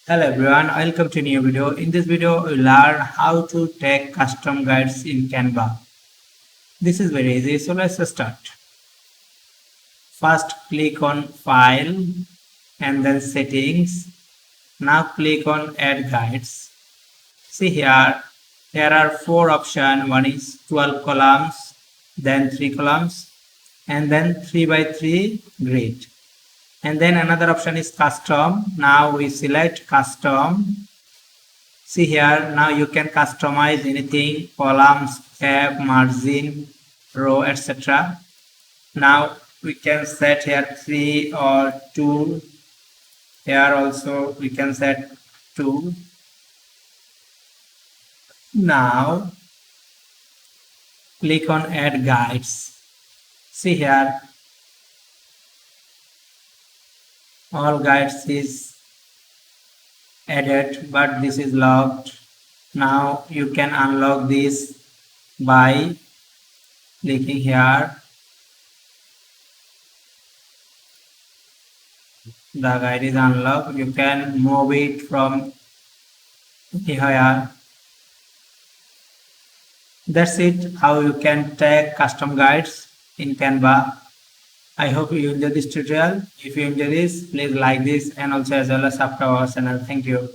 Hello everyone, welcome to a new video. In this video, we'll learn how to take custom guides in Canva. This is very easy, so let's start. First, click on File and then Settings. Now click on Add Guides. See here are four options. One is 12 columns, then 3 columns, and then 3 by 3 grid. And then another option is custom. Now we select custom. See here, now you can customize anything, columns, tab, margin, row, etc. Now we can set here 3 or 2. Here also we can set 2. Now click on add guides. See here, all guides is added, but this is locked. Now you can unlock this by clicking here. The guide is unlocked. You can move it from here. That's it, how you can take custom guides in Canva. I hope you enjoyed this tutorial. If you enjoyed this, please like this and also as well as subscribe our channel. Thank you.